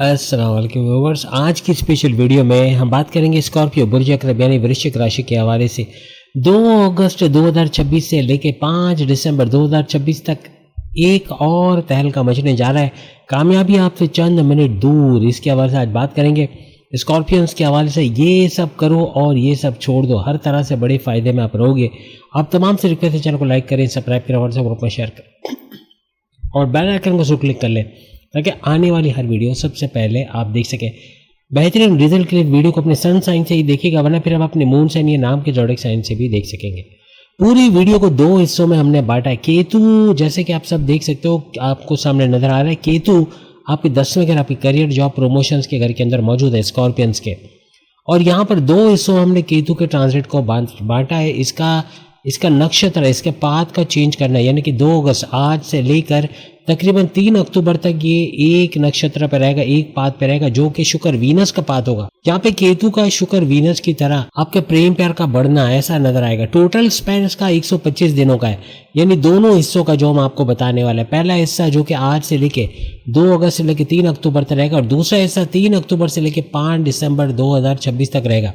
अस्सलाम वालेकुम व्यूअर्स। आज की स्पेशल वीडियो में हम बात करेंगे स्कॉर्पियो बुर्ज अकरब यानी वृश्चिक राशि के हवाले से 2 अगस्त 2026 से लेकर 5 दिसंबर 2026 तक एक और तहलका मचने जा रहा है। कामयाबी आपसे चंद मिनट दूर, इसके हवाले से आज बात करेंगे। स्कॉर्पियंस के हवाले से ये सब करो और ये सब छोड़ दो, हर तरह से बड़े फ़ायदे में आप रहोगे। आप तमाम से रिक्वेस्ट है चैनल को लाइक करें, सब्सक्राइब करें, व्हाट्सएप ग्रुप में शेयर करें और बेल आइकन को जरूर क्लिक कर लें ताकि आने वाली हर वीडियो सबसे पहले आप देख सकें। बेहतरीन रिजल्ट के लिए वीडियो को अपने सन साइन से ही देखिएगा, वरना फिर आप अपने मून साइन या नाम के जोड़क साइन से भी देख सकेंगे। पूरी वीडियो को 2 हिस्सों में हमने बांटा है। केतु, जैसे कि आप सब देख सकते हो, आपको सामने नजर आ रहा है। केतु आपके 10वें घर, आपकी करियर, जॉब, प्रमोशंस के घर के अंदर मौजूद है स्कॉर्पियंस के। और यहाँ पर 2 हिस्सों में हमने केतु के ट्रांजिट को बांटा है। इसका नक्षत्र, इसके पाथ का चेंज करना है, यानी कि 2 अगस्त आज से लेकर तकरीबन 3 अक्टूबर तक ये एक नक्षत्र पर रहेगा, एक पाथ पर रहेगा, जो कि शुक्र वीनस का पाथ होगा। यहाँ पे केतु का शुक्र वीनस की तरह आपके प्रेम प्यार का बढ़ना ऐसा नजर आएगा। टोटल स्पैन इसका 125 दिनों का है, यानी दोनों हिस्सों का जो हम आपको बताने वाले हैं। पहला हिस्सा जो कि आज से लेके 2 अगस्त से लेके 3 अक्टूबर तक रहेगा और दूसरा हिस्सा 3 अक्टूबर से लेके 5 दिसंबर 2026 तक रहेगा।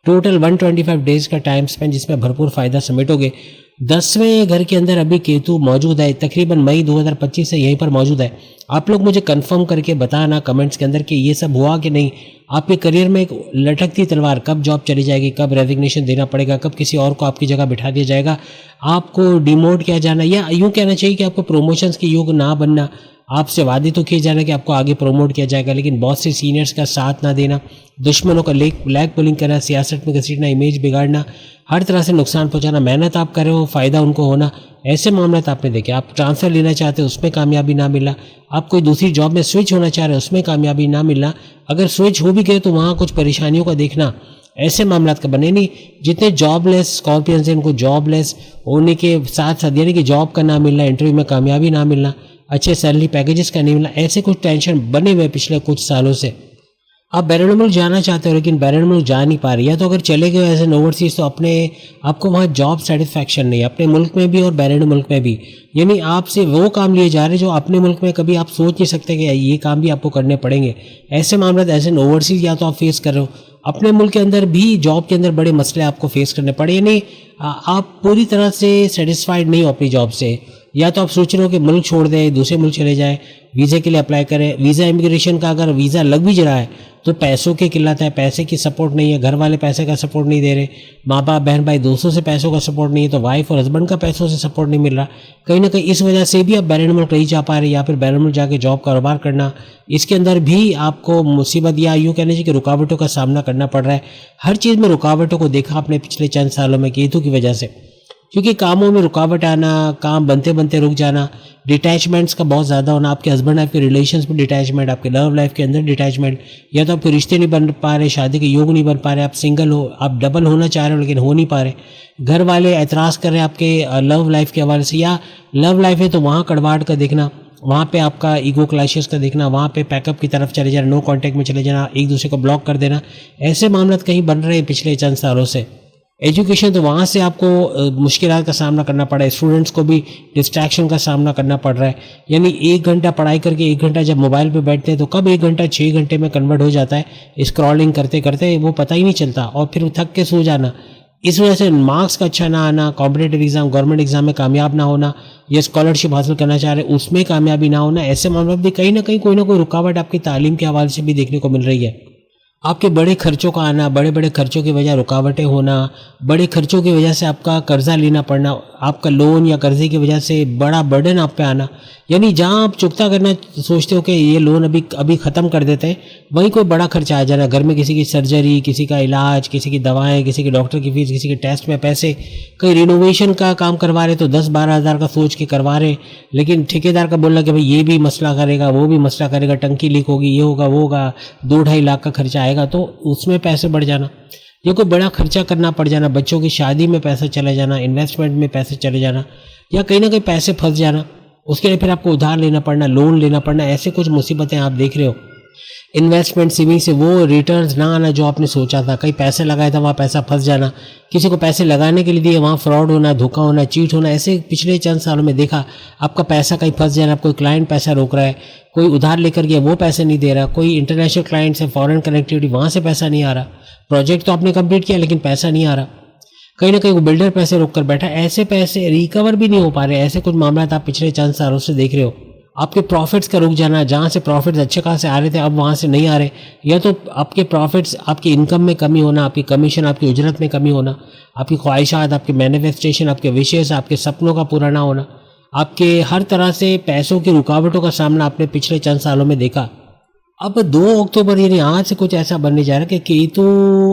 टोटल 125 डेज का टाइम स्पेंड, जिसमें भरपूर फायदा समेटोगे। 10वें घर के अंदर अभी केतु मौजूद है, तकरीबन मई 2025 से यहीं पर मौजूद है। आप लोग मुझे कंफर्म करके बताना कमेंट्स के अंदर कि ये सब हुआ कि नहीं। आपके करियर में एक लटकती तलवार, कब जॉब चली जाएगी, कब रेजिग्नेशन देना पड़ेगा, कब किसी और को आपकी जगह बिठा दिया जाएगा, आपको डिमोट किया जाना, या यूँ कहना चाहिए कि आपको प्रमोशंस के योग ना बनना। आपसे वादे तो किए जाना कि आपको आगे प्रमोट किया जाएगा, लेकिन बहुत से सीनियर्स का साथ ना देना, दुश्मनों का लैग पुलिंग करना, सियासत में घसीटना, इमेज बिगाड़ना, हर तरह से नुकसान पहुंचाना। मेहनत आप कर रहे हो, फ़ायदा उनको होना, ऐसे मामला आपने देखे। आप ट्रांसफ़र लेना चाहते हो, उसमें कामयाबी ना मिलना। आप कोई दूसरी जॉब में स्विच होना चाह रहे हो, उसमें कामयाबी ना मिलना। अगर स्विच हो भी गए तो वहाँ कुछ परेशानियों का देखना, ऐसे मामला का बने नहीं। जितने जॉबलेस स्कॉर्पियंस हैं, उनको जॉबलेस होने के साथ साथ, यानी कि जॉब का ना मिलना, इंटरव्यू में कामयाबी ना मिलना, अच्छे सैलरी पैकेजेस का नहीं मिलना, ऐसे कुछ टेंशन बने हुए पिछले कुछ सालों से। आप बैरून मुल्क जाना चाहते हो लेकिन बैरून मुल्क जा नहीं पा रही, या तो अगर चले गए एज एन ओवरसीज तो आपको वहाँ जॉब सेटिस्फैक्शन नहीं, अपने मुल्क में भी और बैरून मुल्क में भी। यानी आपसे वो काम लिए जा रहे हैं जो अपने मुल्क में कभी आप सोच नहीं सकते कि ये काम भी आपको करने पड़ेंगे। ऐसे मामले एज एन ओवरसीज या तो आप फेस कर रहे हो, अपने मुल्क के अंदर भी जॉब के अंदर बड़े मसले आपको फेस करने पड़े, यानी आप पूरी तरह से सेटिस्फाइड नहीं हो अपनी जॉब से। या तो आप सोच रहे हो कि मुल्क छोड़ दें, दूसरे मुल्क चले जाएं, वीज़े के लिए अप्लाई करें। वीज़ा इमिग्रेशन का अगर वीज़ा लग भी रहा है तो पैसों की किल्लत है, पैसे की सपोर्ट नहीं है, घर वाले पैसे का सपोर्ट नहीं दे रहे, माँ बाप बहन भाई दोस्तों से पैसों का सपोर्ट नहीं है, तो वाइफ और हस्बैंड का पैसों से सपोर्ट नहीं मिल रहा। कहीं ना कहीं इस वजह से भी आप बैरून मुल्क नहीं जा पा रहे, या फिर बैरून मुल्क जाके जॉब कारोबार करना, इसके अंदर भी आपको मुसीबत या यूँ कहने चाहिए कि रुकावटों का सामना करना पड़ रहा है। हर चीज़ में रुकावटों को देखा आपने पिछले चंद सालों में केतु की वजह से, क्योंकि कामों में रुकावट आना, काम बनते बनते रुक जाना, डिटैचमेंट्स का बहुत ज़्यादा होना, आपके हस्बैंड आपके रिलेशंस में डिटैचमेंट, आपके लव लाइफ के अंदर डिटैचमेंट, या तो आपके रिश्ते नहीं बन पा रहे, शादी के योग नहीं बन पा रहे, आप सिंगल हो, आप डबल होना चाह रहे हो लेकिन हो नहीं पा रहे, घर वाले एतराज़ कर रहे हैं आपके लव लाइफ के हवाले से, या लव लाइफ है तो वहाँ कड़वाहट का देखना, वहाँ पे आपका ईगो क्लैशेस का देखना, वहाँ पे पैकअप की तरफ चले जाना, नो कांटेक्ट में चले जाना, एक दूसरे को ब्लॉक कर देना, ऐसे मामले कहीं बन रहे हैं पिछले चंद सालों से। एजुकेशन तो वहाँ से आपको मुश्किलात का सामना करना पड़ा है, स्टूडेंट्स को भी डिस्ट्रैक्शन का सामना करना पड़ रहा है। यानी 1 घंटा पढ़ाई करके 1 घंटा जब मोबाइल पे बैठते हैं तो कब 1 घंटा 6 घंटे में कन्वर्ट हो जाता है स्क्रॉलिंग करते करते, वो पता ही नहीं चलता, और फिर थक के सो जाना। इस वजह से मार्क्स का अच्छा ना आना, कॉम्पिटेटिव एग्जाम, गवर्नमेंट एग्जाम में कामयाब ना होना, या स्कॉलरशिप हासिल करना चाह रहे उसमें कामयाबी ना होना, ऐसे मामले भी कहीं ना कोई रुकावट आपकी तालीम के हवाले से भी देखने को मिल रही है। आपके बड़े खर्चों का आना, बड़े बड़े खर्चों की वजह रुकावटें होना, बड़े खर्चों की वजह से आपका कर्जा लेना पड़ना, आपका लोन या कर्जे की वजह से बड़ा बर्डन आप पे आना। यानी जहां आप चुकता करना सोचते हो कि ये लोन अभी ख़त्म कर देते हैं, वहीं कोई बड़ा खर्चा आ जाना, घर में किसी की सर्जरी, किसी का इलाज, किसी की दवाएं, किसी के डॉक्टर की फीस, किसी के टेस्ट में पैसे, कहीं रिनोवेशन का काम करवा रहे तो 10-12 हज़ार का सोच के करवा रहे, लेकिन ठेकेदार का बोलना कि भाई ये भी मसला करेगा, वो भी मसला करेगा, टंकी लीक होगी, ये होगा वो होगा, 2-2.5 लाख का खर्चा आएगा, तो उसमें पैसे बढ़ जाना, या कोई बड़ा खर्चा करना पड़ जाना, बच्चों की शादी में पैसे चले जाना, इन्वेस्टमेंट में पैसे चले जाना, या कहीं ना कहीं पैसे फंस जाना, उसके लिए फिर आपको उधार लेना पड़ना, लोन लेना पड़ना, ऐसे कुछ मुसीबतें आप देख रहे हो। इन्वेस्टमेंट सेविंग से वो रिटर्न्स ना आना जो आपने सोचा था, कहीं पैसे लगाया था वहाँ पैसा फंस जाना, किसी को पैसे लगाने के लिए दिए वहाँ फ्रॉड होना, धोखा होना, चीट होना, ऐसे पिछले चंद सालों में देखा। आपका पैसा कहीं फंस जाना, कोई क्लाइंट पैसा रोक रहा है, कोई उधार लेकर गया वो पैसे नहीं दे रहा, कोई इंटरनेशनल क्लाइंट से फॉरेन कनेक्टिविटी वहाँ से पैसा नहीं आ रहा, प्रोजेक्ट तो आपने कंप्लीट किया लेकिन पैसा नहीं आ रहा, कहीं ना कहीं वो बिल्डर पैसे रोक कर बैठा, ऐसे पैसे रिकवर भी नहीं हो पा रहे। ऐसे कुछ मामला आप पिछले चंद सालों से देख रहे हो। आपके प्रॉफिट्स का रुक जाना, जहाँ से प्रॉफिट्स अच्छे खासे आ रहे थे अब वहाँ से नहीं आ रहे, या तो आपके प्रॉफिट्स, आपकी इनकम में कमी होना, आपकी कमीशन, आपकी उजरत में कमी होना, आपकी ख्वाहिशात, आपके मैनिफेस्टेशन, आपके विशेष, आपके सपनों का पूरा ना होना, आपके हर तरह से पैसों की रुकावटों का सामना आपने पिछले चंद सालों में देखा। अब 2 अक्टूबर यानी आज से कुछ ऐसा बनने जा रहा है कि केतु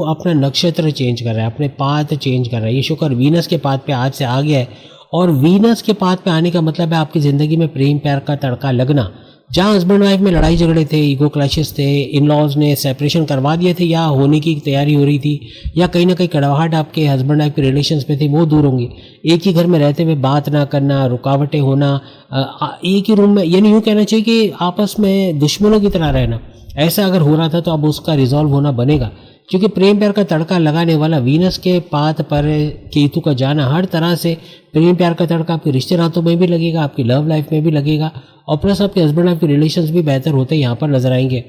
अपना नक्षत्र चेंज कर रहा है, अपने पाथ चेंज कर रहा है। ये शुक्र वीनस के पाथ पे आज से आ गया है, और वीनस के पाथ पे आने का मतलब है आपकी ज़िंदगी में प्रेम प्यार का तड़का लगना। जहाँ हस्बैंड वाइफ में लड़ाई झगड़े थे, ईगो क्लैशेस थे, इन लॉज ने सेपरेशन करवा दिए थे या होने की तैयारी हो रही थी, या कहीं ना कहीं कड़वाहट आपके हस्बैंड वाइफ के रिलेशंस में थी, वो दूर होंगी। एक ही घर में रहते हुए बात ना करना, रुकावटें होना, एक ही रूम में, यानी यूँ कहना चाहिए कि आपस में दुश्मनों की तरह रहना, ऐसा अगर हो रहा था तो अब उसका रिजॉल्व होना बनेगा। क्योंकि प्रेम प्यार का तड़का लगाने वाला वीनस के पाथ पर केतु का जाना हर तरह से प्रेम प्यार का तड़का आपके रिश्ते नातों में भी लगेगा, आपकी लव लाइफ में भी लगेगा, और प्लस आपके हस्बैंड वाइफ के रिलेशंस भी बेहतर होते यहाँ पर नजर आएंगे।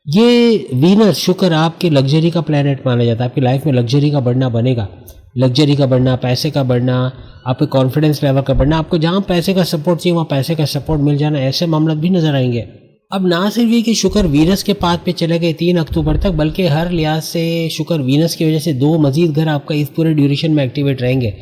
ये वीनस शुक्र आपके लग्जरी का प्लैनेट माना जाता है। आपकी लाइफ में लग्जरी का बढ़ना बनेगा, लग्जरी का बढ़ना, पैसे का बढ़ना, आपके कॉन्फिडेंस लेवल का बढ़ना, आपको जहाँ पैसे का सपोर्ट चाहिए वहाँ पैसे का सपोर्ट मिल जाना, ऐसे मामला भी नजर आएंगे। अब ना सिर्फ ये कि शुक्र वीनस के पाथ पे चले गए 3 अक्टूबर तक, बल्कि हर लिहाज से शुक्र वीनस की वजह से 2 मजीद घर आपका इस पूरे ड्यूरेशन में एक्टिवेट रहेंगे।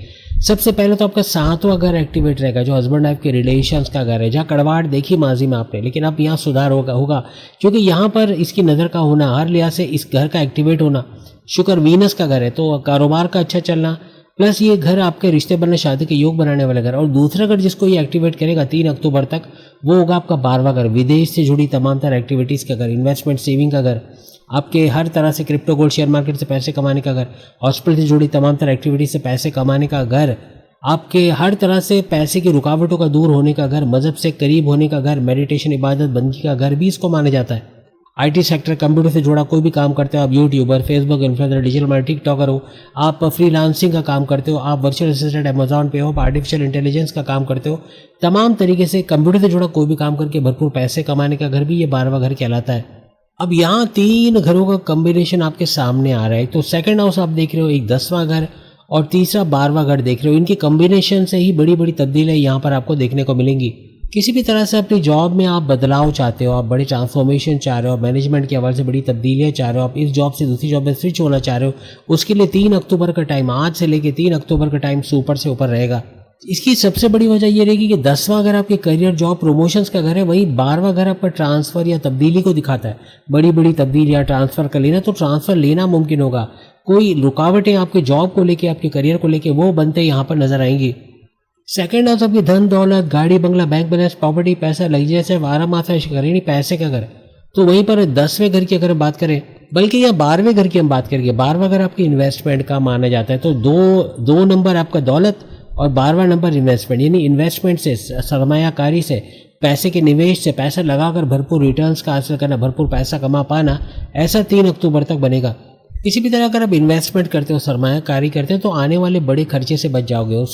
सबसे पहले तो आपका 7वां घर एक्टिवेट रहेगा, जो हस्बैंड वाइफ के रिलेशंस का घर है, जहाँ कड़वाहट देखी माजी में आपने, लेकिन अब यहाँ सुधार होगा क्योंकि यहाँ पर इसकी नज़र का होना, हर लिहाज से इस घर का एक्टिवेट होना, शुक्र वीनस का घर है, तो कारोबार का अच्छा चलना, प्लस ये घर आपके रिश्ते बनने, शादी के योग बनाने वाला घर। और दूसरा घर जिसको ये एक्टिवेट करेगा 3 अक्टूबर तक, वो होगा आपका 12वां घर, विदेश से जुड़ी तमाम तरह एक्टिविटीज़ का घर, इन्वेस्टमेंट सेविंग का घर, आपके हर तरह से क्रिप्टो गोल्ड शेयर मार्केट से पैसे कमाने का घर, हॉस्पिटल से जुड़ी तमाम तरह एक्टिविटीज से पैसे कमाने का घर, आपके हर तरह से पैसे की रुकावटों का दूर होने का घर, मजहब से करीब होने का घर, मेडिटेशन इबादत बंदगी का घर भी इसको माना जाता है। आईटी सेक्टर, कंप्यूटर से जुड़ा कोई भी काम करते हो, आप YouTuber, Facebook influencer, digital marketing, TikToker हो, आप फ्रीलांसिंग का काम करते हो, आप वर्चुअल असिस्टेंट अमेजॉन पे हो, आप आर्टिफिशियल इंटेलिजेंस का काम करते हो, तमाम तरीके से कंप्यूटर से जुड़ा कोई भी काम करके भरपूर पैसे कमाने का घर भी ये 12वां घर कहलाता है। अब यहाँ 3 घरों का कॉम्बिनेशन आपके सामने आ रहा है। तो सेकंड हाउस आप देख रहे हो, एक 10वां घर और तीसरा 12वां घर देख रहे हो। इनके कॉम्बिनेशन से ही बड़ी बड़ी तब्दीलियाँ यहाँ पर आपको देखने को मिलेंगी। किसी भी तरह से अपनी जॉब में आप बदलाव चाहते हो, आप बड़ी ट्रांसफॉर्मेशन चाह रहे हो, मैनेजमेंट के हवाले से बड़ी तब्दीलियाँ चाह रहे हो, आप इस जॉब से दूसरी जॉब में स्विच होना चाह रहे हो, उसके लिए 3 अक्टूबर का टाइम, आज से लेके 3 अक्टूबर का टाइम सुपर से ऊपर रहेगा। इसकी सबसे बड़ी वजह ये रहेगी कि 10वां घर आपके करियर, जॉब, प्रमोशंस का घर है, वहीं 12वां घर आपका ट्रांसफर या तब्दीली को दिखाता है। बड़ी बड़ी तब्दीलियाँ, ट्रांसफर कर लेना, तो ट्रांसफर लेना मुमकिन होगा। कोई रुकावटें आपके जॉब को लेके, आपके करियर को लेके वो बनते यहाँ पर नजर आएंगी। सेकंड हाउस आपकी धन दौलत, गाड़ी बंगला, बैंक बैलेंस, प्रॉपर्टी, पैसा, लग्जरी से आराम आता है, पैसे का घर। तो वहीं पर 10वें घर की अगर बात करें, बल्कि यहाँ 12वें घर की हम बात करेंगे, 12वां घर आपकी इन्वेस्टमेंट का माना जाता है। तो दो नंबर आपका दौलत और 12वां नंबर इन्वेस्टमेंट, यानी इन्वेस्टमेंट से, सरमायाकारी से, पैसे के निवेश से, पैसा लगाकर भरपूर रिटर्न्स का हासिल करना, भरपूर पैसा कमा पाना, ऐसा 3 अक्टूबर तक बनेगा। किसी भी तरह अगर आप इन्वेस्टमेंट करते हो, सरमायाकारी करते हो, तो आने वाले बड़े खर्चे से बच जाओगे।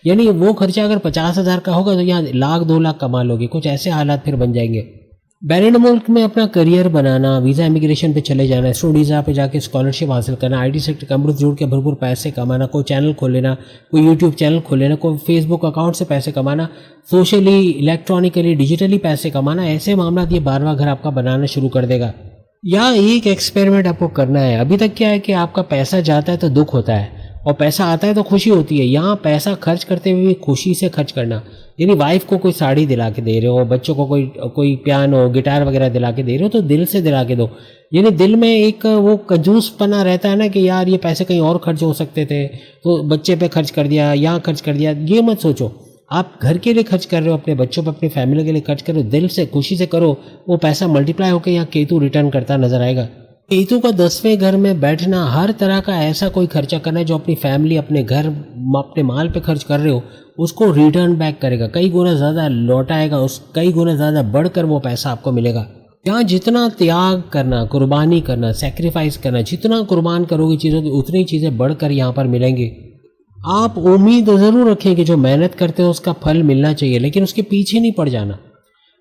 यानी वो खर्चा अगर 50,000 का होगा तो यहाँ 1,00,000-2,00,000 कमा लोगे। कुछ ऐसे हालात फिर बन जाएंगे। बैरिन मुल्क में अपना करियर बनाना, वीज़ा इमिग्रेशन पे चले जाना, स्टूडेंट वीज़ा पे जाके स्कॉलरशिप हासिल करना, आईटी सेक्टर, कंप्यूटर जोड़ के भरपूर पैसे कमाना, कोई चैनल खोल लेना, कोई यूट्यूब चैनल खोल लेना, कोई फेसबुक अकाउंट से पैसे कमाना, सोशली, इलेक्ट्रॉनिकली, डिजिटली पैसे कमाना, ऐसे मामला ये 12वां घर आपका बनाना शुरू कर देगा। या एक एक्सपेरिमेंट आपको करना है। अभी तक क्या है कि आपका पैसा जाता है तो दुख होता है और पैसा आता है तो खुशी होती है। यहाँ पैसा खर्च करते हुए भी खुशी से खर्च करना, यानी वाइफ को कोई साड़ी दिला के दे रहे हो, बच्चों को कोई पियानो, गिटार वगैरह दिला के दे रहे हो, तो दिल से दिला के दो। यानी दिल में एक वो कंजूसपना रहता है ना कि यार ये पैसे कहीं और खर्च हो सकते थे, तो बच्चे पे खर्च कर दिया, यहाँ खर्च कर दिया। ये मत सोचो, आप घर के लिए खर्च कर रहे हो, अपने बच्चों पर, अपनी फैमिली के लिए खर्च कर रहे हो, दिल से खुशी से करो, वो पैसा मल्टीप्लाई होकर यहाँ केतु रिटर्न करता नजर आएगा। केतु का 10वें घर में बैठना, हर तरह का ऐसा कोई खर्चा करना है जो अपनी फैमिली, अपने घर, अपने माल पे खर्च कर रहे हो, उसको रिटर्न बैक करेगा, कई गुना ज़्यादा लौटाएगा, कई गुना ज़्यादा बढ़कर वो पैसा आपको मिलेगा। यहाँ जितना त्याग करना, कुर्बानी करना, सेक्रीफाइस करना, जितना कुर्बान करोगे चीज़ों की उतनी चीज़ें बढ़कर यहाँ पर मिलेंगी। आप उम्मीद ज़रूर रखें कि जो मेहनत करते हो उसका फल मिलना चाहिए, लेकिन उसके पीछे नहीं पड़ जाना।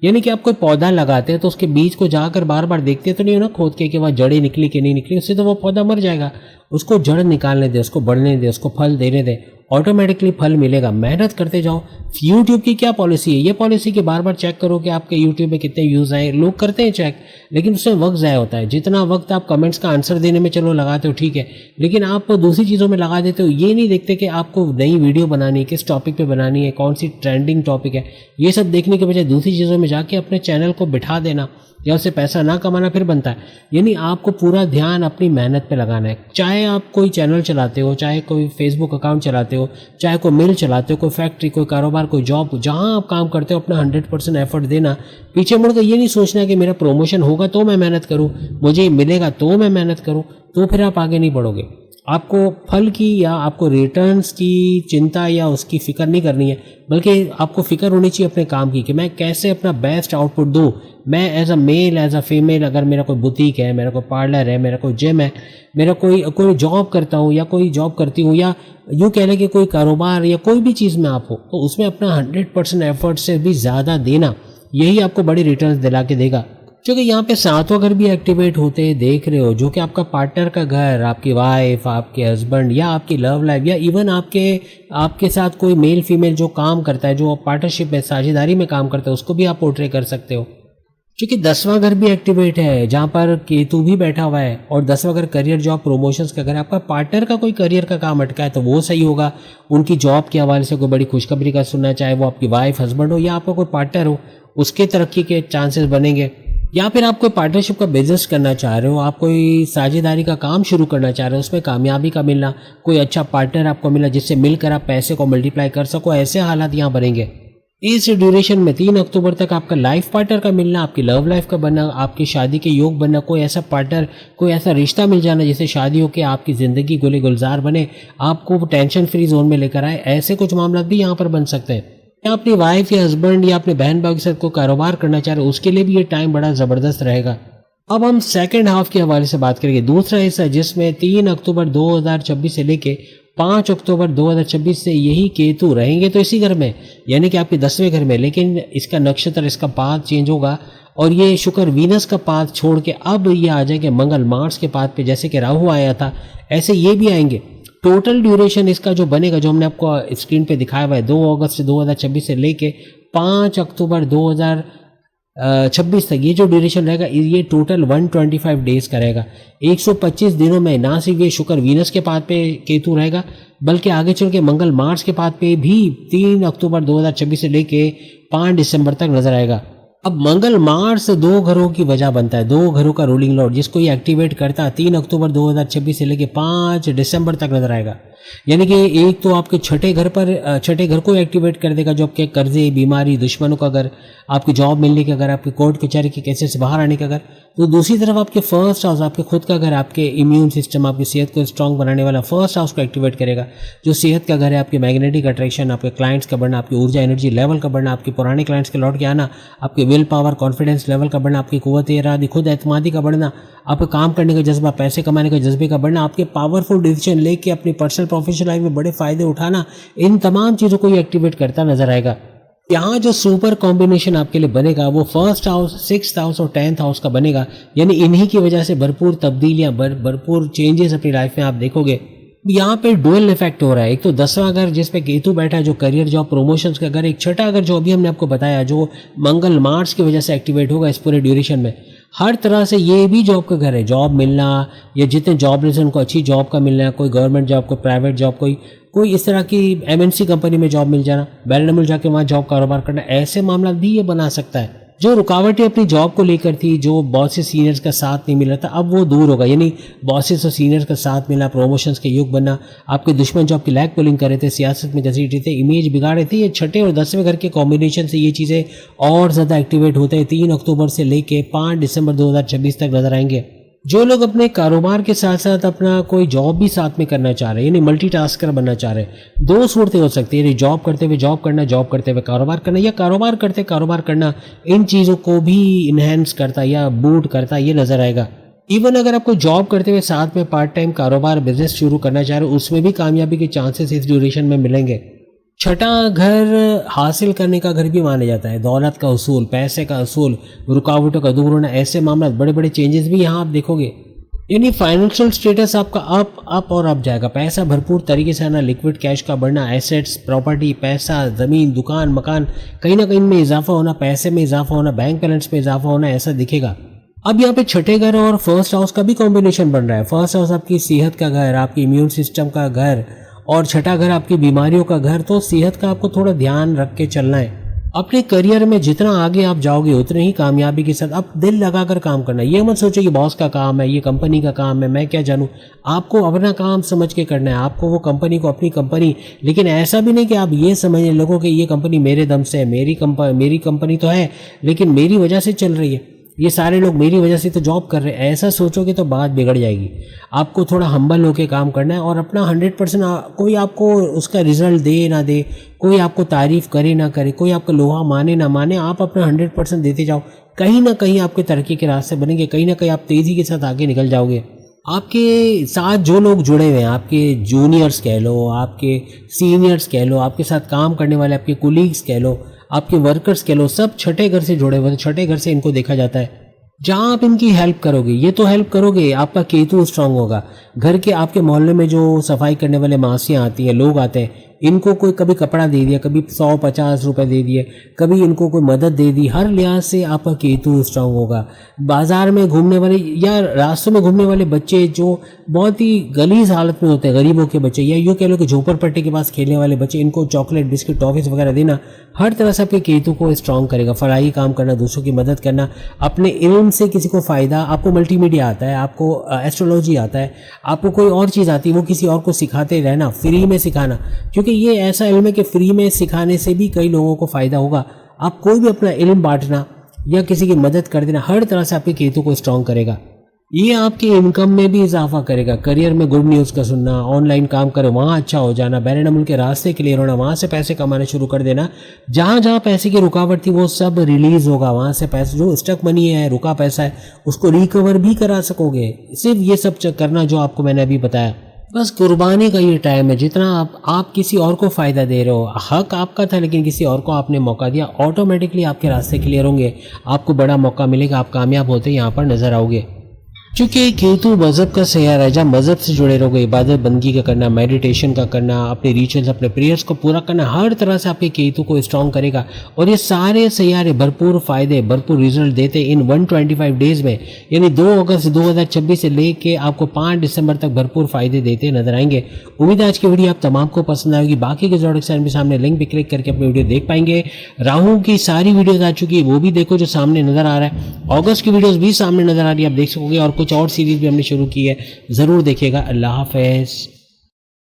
यानी कि आप कोई पौधा लगाते हैं तो उसके बीज को जाकर बार बार देखते तो नहीं हो ना खोद के कि वह जड़ें निकली कि नहीं निकली, उससे तो वो पौधा मर जाएगा। उसको जड़ निकालने दे, उसको बढ़ने दे, उसको फल देने दे, ऑटोमेटिकली फल मिलेगा। मेहनत करते जाओ। यूट्यूब की क्या पॉलिसी है? ये पॉलिसी कि बार बार चेक करो कि आपके यूट्यूब में कितने व्यूज़ आए। लोग करते हैं चेक, लेकिन उसमें वक्त ज़ाया होता है। जितना वक्त आप कमेंट्स का आंसर देने में चलो लगाते हो ठीक है, लेकिन आप दूसरी चीज़ों में लगा देते हो। ये नहीं देखते कि आपको नई वीडियो बनानी है, किस टॉपिक पे बनानी है, कौन सी ट्रेंडिंग टॉपिक है। ये सब देखने के बजाय दूसरी चीज़ों में जाके अपने चैनल को बिठा देना या उससे पैसा ना कमाना फिर बनता है। यानी आपको पूरा ध्यान अपनी मेहनत पे लगाना है। चाहे आप कोई चैनल चलाते हो, चाहे कोई फेसबुक अकाउंट चलाते हो, चाहे कोई मिल चलाते हो, कोई फैक्ट्री, कोई कारोबार, कोई जॉब, जहाँ आप काम करते हो अपना 100% एफर्ट देना। पीछे मुड़कर ये नहीं सोचना कि मेरा प्रमोशन होगा तो मैं मेहनत करूँ, मुझे मिलेगा तो मैं मेहनत करूँ, तो फिर आप आगे नहीं बढ़ोगे। आपको फल की या आपको रिटर्न्स की चिंता या उसकी फ़िक्र नहीं करनी है, बल्कि आपको फ़िक्र होनी चाहिए अपने काम की कि मैं कैसे अपना बेस्ट आउटपुट दूँ। मैं as a male, as a female, अगर मेरा कोई बुटीक है, मेरा कोई पार्लर है, मेरा कोई जिम है, मेरा कोई जॉब करता हूँ या कोई जॉब करती हूँ, या यूँ कह लें कि कोई कारोबार या कोई भी चीज़ में आप हो, तो उसमें अपना 100% एफर्ट से भी ज़्यादा देना, यही आपको बड़ी रिटर्न्स दिला के देगा। क्योंकि यहाँ पे सातों घर भी एक्टिवेट होते हैं, देख रहे हो, जो कि आपका पार्टनर का घर, आपकी वाइफ, आपके हस्बैंड या आपकी लव लाइफ, या इवन आपके साथ कोई मेल फीमेल जो काम करता है, जो पार्टनरशिप में, साझेदारी में काम करता है, उसको भी आप पोर्ट्रे कर सकते हो। क्योंकि 10वां घर भी एक्टिवेट है, जहाँ पर केतु भी बैठा हुआ है, और 10वां घर करियर, जॉब, प्रमोशंस का घर। आपका पार्टनर का कोई करियर का काम अटका है तो वो सही होगा। उनकी जॉब के हवाले से कोई बड़ी खुशखबरी का सुनना, चाहे वो आपकी वाइफ, हस्बैंड हो या आपका कोई पार्टनर हो, उसके तरक्की के चांसेस बनेंगे। या फिर आप कोई पार्टनरशिप का बिजनेस करना चाह रहे हो, आप कोई साझेदारी का काम शुरू करना चाह रहे हो, उसमें कामयाबी का मिलना, कोई अच्छा पार्टनर आपको मिला जिससे मिलकर आप पैसे को मल्टीप्लाई कर सको, ऐसे हालात यहाँ बनेंगे। इस ड्यूरेशन में 3 अक्टूबर तक आपका लाइफ पार्टनर का मिलना, आपकी लव लाइफ का बनना, आपकी शादी के योग बनना, कोई ऐसा पार्टनर, कोई ऐसा रिश्ता मिल जाना जिससे शादी हो के आपकी ज़िंदगी गुले गुलजार बने, आपको टेंशन फ्री जोन में लेकर आए, ऐसे कुछ मामला भी यहाँ पर बन सकते हैं। या अपनी वाइफ या हस्बैंड या अपने बहन भाई के साथ कोई कारोबार करना चाह रहे हो, उसके लिए भी ये टाइम बड़ा ज़बरदस्त रहेगा। अब हम सेकेंड हाफ के हवाले से बात करेंगे, दूसरा हिस्सा, जिसमें 3 अक्टूबर 2026 से लेके 5 अक्टूबर 2026 से यही केतु रहेंगे तो इसी घर में, यानी कि आपके 10वें घर में, लेकिन इसका नक्षत्र, इसका पाथ चेंज होगा और ये शुक्र वीनस का पाथ छोड़ के अब ये आ जाएंगे मंगल मार्स के पाथ पे। जैसे कि राहु आया था ऐसे ये भी आएंगे। टोटल ड्यूरेशन इसका जो बनेगा, जो हमने आपको स्क्रीन पे दिखाया हुआ है, 2 अगस्त 2026 से लेके 5 अक्टूबर 2026 तक, ये जो ड्यूरेशन रहेगा ये टोटल 125 डेज का रहेगा। 125 दिनों में ना सिर्फ ये शुक्र वीनस के पाथ पे केतु रहेगा, बल्कि आगे चल के मंगल मार्स के पाथ पे भी 3 अक्टूबर 2026 से लेके 5 दिसंबर तक नजर आएगा। अब मंगल मार्स 2 घरों की वजह बनता है, 2 घरों का रूलिंग लॉर्ड, जिसको ये एक्टिवेट करता है 3 अक्टूबर 2026 से लेके 5 दिसंबर तक नजर आएगा। यानी कि एक तो आपके छठे घर को एक्टिवेट कर देगा, जो आपके कर्जे, बीमारी, दुश्मनों का घर, आपकी जॉब मिलने का घर, आपके कोर्ट कचहरी के केसेस से बाहर आने का घर। तो दूसरी तरफ आपके फर्स्ट हाउस, आपके खुद का घर, आपके इम्यून सिस्टम, आपकी सेहत को स्ट्रांग बनाने वाला फर्स्ट हाउस को एक्टिवेट करेगा। जो सेहत का घर है, आपके मैग्नेटिक अट्रैक्शन, आपके क्लाइंट्स का बढ़ना, आपकी ऊर्जा एनर्जी लेवल का बढ़ना, आपके पुराने क्लाइंट्स के लौट के आना, आपके विल पावर, कॉन्फिडेंस लेवल का बढ़ना, आपकी कुव्वत इरादी, खुद एतमादी का बढ़ना, आपके काम करने का जज्बा, पैसे कमाने का जज्बे का बढ़ना, आपके पावरफुल डिसीजन लेके अपनी पर्सनल प्रोफेशनल लाइफ में बड़े फायदे उठाना, इन तमाम चीज़ों को ये एक्टिवेट करता नजर आएगा। यहाँ जो सुपर कॉम्बिनेशन आपके लिए बनेगा वो फर्स्ट हाउस, 6th हाउस और 10th हाउस का बनेगा। यानी इन्हीं की वजह से भरपूर तब्दीलियां, भरपूर चेंजेस अपनी लाइफ में आप देखोगे। यहाँ पे डुअल इफेक्ट हो रहा है। एक तो 10वां घर जिस पे केतु बैठा है, जो करियर, जॉब, प्रमोशंस का घर, एक छठा घर जो अभी हमने आपको बताया, जो मंगल मार्स की वजह से एक्टिवेट होगा इस पूरे ड्यूरेशन में। हर तरह से ये भी जॉब का घर है, जॉब मिलना, या जितने जॉबलेस हैं उनको अच्छी जॉब का मिलना, कोई गवर्नमेंट जॉब, कोई प्राइवेट जॉब, कोई इस तरह की MNC कंपनी में जॉब मिल जाना, बेलनमुल जाके वहाँ जॉब कारोबार करना, ऐसे मामला भी ये बना सकता है। जो रुकावटें अपनी जॉब को लेकर थी, जो बॉसेस सीनियर्स का साथ नहीं मिल रहा था, अब वो दूर होगा। यानी बॉसेस और सीनियर्स का साथ मिला, प्रमोशंस के युग बनना, आपके दुश्मन जो आपकी लैग पुलिंग कर रहे थे, सियासत में घसीट रहे थे, इमेज बिगाड़ रहे थे, ये छठे और 10वें घर के कॉम्बिनेशन से ये चीज़ें और ज़्यादा एक्टिवेट होते हैं। 3 अक्टूबर से लेके 5 दिसंबर 2026 तक नजर आएंगे। जो लोग अपने कारोबार के साथ साथ अपना कोई जॉब भी साथ में करना चाह रहे हैं, यानी मल्टीटास्कर बनना चाह रहे हैं, दो सूरतें हो सकती है, यानी जॉब करते हुए जॉब करना, जॉब करते हुए कारोबार करना, या कारोबार करते कारोबार करना, इन चीज़ों को भी इन्हेंस करता या बूट करता ये नज़र आएगा। इवन अगर आपको जॉब करते हुए साथ में पार्ट टाइम कारोबार बिजनेस शुरू करना चाह रहे हो, उसमें भी कामयाबी के चांसेस इस ड्यूरेशन में मिलेंगे। छठा घर हासिल करने का घर भी माना जाता है, दौलत का उसूल, पैसे का उसूल, रुकावटों का दूर होना, ऐसे मामला, बड़े बड़े चेंजेस भी यहाँ आप देखोगे। यानी फाइनेंशियल स्टेटस आपका अप और अप जाएगा, पैसा भरपूर तरीके से आना, लिक्विड कैश का बढ़ना, एसेट्स, प्रॉपर्टी, पैसा, ज़मीन, दुकान, मकान, कहीं ना कहीं में इजाफा होना, पैसे में इजाफा होना, बैंक बैलेंस में इजाफा होना, ऐसा दिखेगा। अब यहाँ पे छठे घर और फर्स्ट हाउस का भी कॉम्बिनेशन बन रहा है। फर्स्ट हाउस आपकी सेहत का घर, आपकी इम्यून सिस्टम का घर, और छठा घर आपकी बीमारियों का घर। तो सेहत का आपको थोड़ा ध्यान रख के चलना है। अपने करियर में जितना आगे आप जाओगे उतने ही कामयाबी के साथ आप दिल लगाकर काम करना है। ये मत सोचो कि बॉस का काम है, ये कंपनी का काम है, मैं क्या जानूँ। आपको अपना काम समझ के करना है, आपको वो कंपनी को अपनी कंपनी, लेकिन ऐसा भी नहीं कि आप ये समझने लगो कि ये कंपनी मेरे दम से है, मेरी कंपनी तो है लेकिन मेरी वजह से चल रही है, ये सारे लोग मेरी वजह से तो जॉब कर रहे हैं। ऐसा सोचोगे तो बात बिगड़ जाएगी। आपको थोड़ा हम्बल होकर काम करना है और अपना 100%, कोई आपको उसका रिजल्ट दे ना दे, कोई आपको तारीफ करे ना करे, कोई आपका लोहा माने ना माने, आप अपना 100% देते जाओ। कहीं ना कहीं आपके तरक्की के रास्ते बनेंगे, कहीं ना कहीं आप तेज़ी के साथ आगे निकल जाओगे। आपके साथ जो लोग जुड़े हुए हैं, आपके जूनियर्स कह लो, आपके सीनियर्स कह लो, आपके साथ काम करने वाले आपके कुलीग्स कह लो, आपके वर्कर्स कह लो, सब छठे घर से जुड़े हुए हैं। छठे घर से इनको देखा जाता है। जहाँ आप इनकी हेल्प करोगे, ये तो हेल्प करोगे, आपका केतु स्ट्रांग होगा। घर के आपके मोहल्ले में जो सफाई करने वाले मासियाँ आती हैं, लोग आते हैं, इनको कोई कभी कपड़ा दे दिया, कभी 100-50 रुपए दे दिए, कभी इनको कोई मदद दे दी, हर लिहाज से आपका केतु स्ट्रांग होगा। बाजार में घूमने वाले या रास्तों में घूमने वाले बच्चे जो बहुत ही गलीज हालत में होते हैं, गरीबों के बच्चे, या यूँ कह लो कि झोपड़पट्टी के पास खेलने वाले बच्चे, इनको चॉकलेट, बिस्किट, टॉफीज वगैरह देना हर तरह से आपके केतु को स्ट्रांग करेगा। फलाही काम करना, दूसरों की मदद करना, अपने इल्म से किसी को फ़ायदा, आपको मल्टीमीडिया आता है, आपको एस्ट्रोलॉजी आता है, आपको कोई और चीज़ आती है, वो किसी और को सिखाते रहना, फ्री में सिखाना, क्योंकि ये ऐसा इल्म है कि फ्री में सिखाने से भी कई लोगों को फ़ायदा होगा। आप कोई भी अपना इल्म बांटना या किसी की मदद कर देना हर तरह से आपके केतु को स्ट्रांग करेगा। ये आपकी इनकम में भी इजाफा करेगा। करियर में गुड न्यूज़ का सुनना, ऑनलाइन काम करो वहाँ अच्छा हो जाना, बैरनमुल के रास्ते क्लियर होना, वहाँ से पैसे कमाने शुरू कर देना। जहाँ जहाँ पैसे की रुकावट थी वो सब रिलीज़ होगा, वहाँ से पैसे जो स्टक मनी है, रुका पैसा है, उसको रिकवर भी करा सकोगे। सिर्फ ये सब करना जो आपको मैंने अभी बताया। बस कुर्बानी का ये टाइम है। जितना आप किसी और को फ़ायदा दे रहे हो, हक आपका था लेकिन किसी और को आपने मौका दिया, ऑटोमेटिकली आपके रास्ते क्लियर होंगे, आपको बड़ा मौका मिलेगा, आप कामयाब होते यहाँ पर नज़र आओगे। क्योंकि केतु मज़हब का सैयारा है, जहाँ मज़हब से जुड़े रहोगे, इबादत बंदगी का करना, मेडिटेशन का करना, अपने रिचुअल्स, अपने प्रेयर्स को पूरा करना, हर तरह से आपके केतु को स्ट्रॉन्ग करेगा। और ये सारे सैयारे भरपूर फ़ायदे, भरपूर रिजल्ट देते इन 125 डेज़ में, यानी 2 अगस्त 2026 से लेके आपको 5 दिसंबर तक भरपूर फ़ायदे देते नजर आएंगे। उम्मीद है आज की वीडियो आप तमाम को पसंद आएगी। बाकी के जोड़क चैनल भी सामने लिंक पे क्लिक करके अपनी वीडियो देख पाएंगे। राहु की सारी वीडियोज़ आ चुकी है, वो भी देखो जो सामने नज़र आ रहा है। अगस्त की वीडियोज़ भी सामने नज़र आ रही है, आप देख सकोगे। और कुछ और सीरीज़ भी हमने शुरू की है, ज़रूर देखिएगा। अल्लाह हाफ़िज़।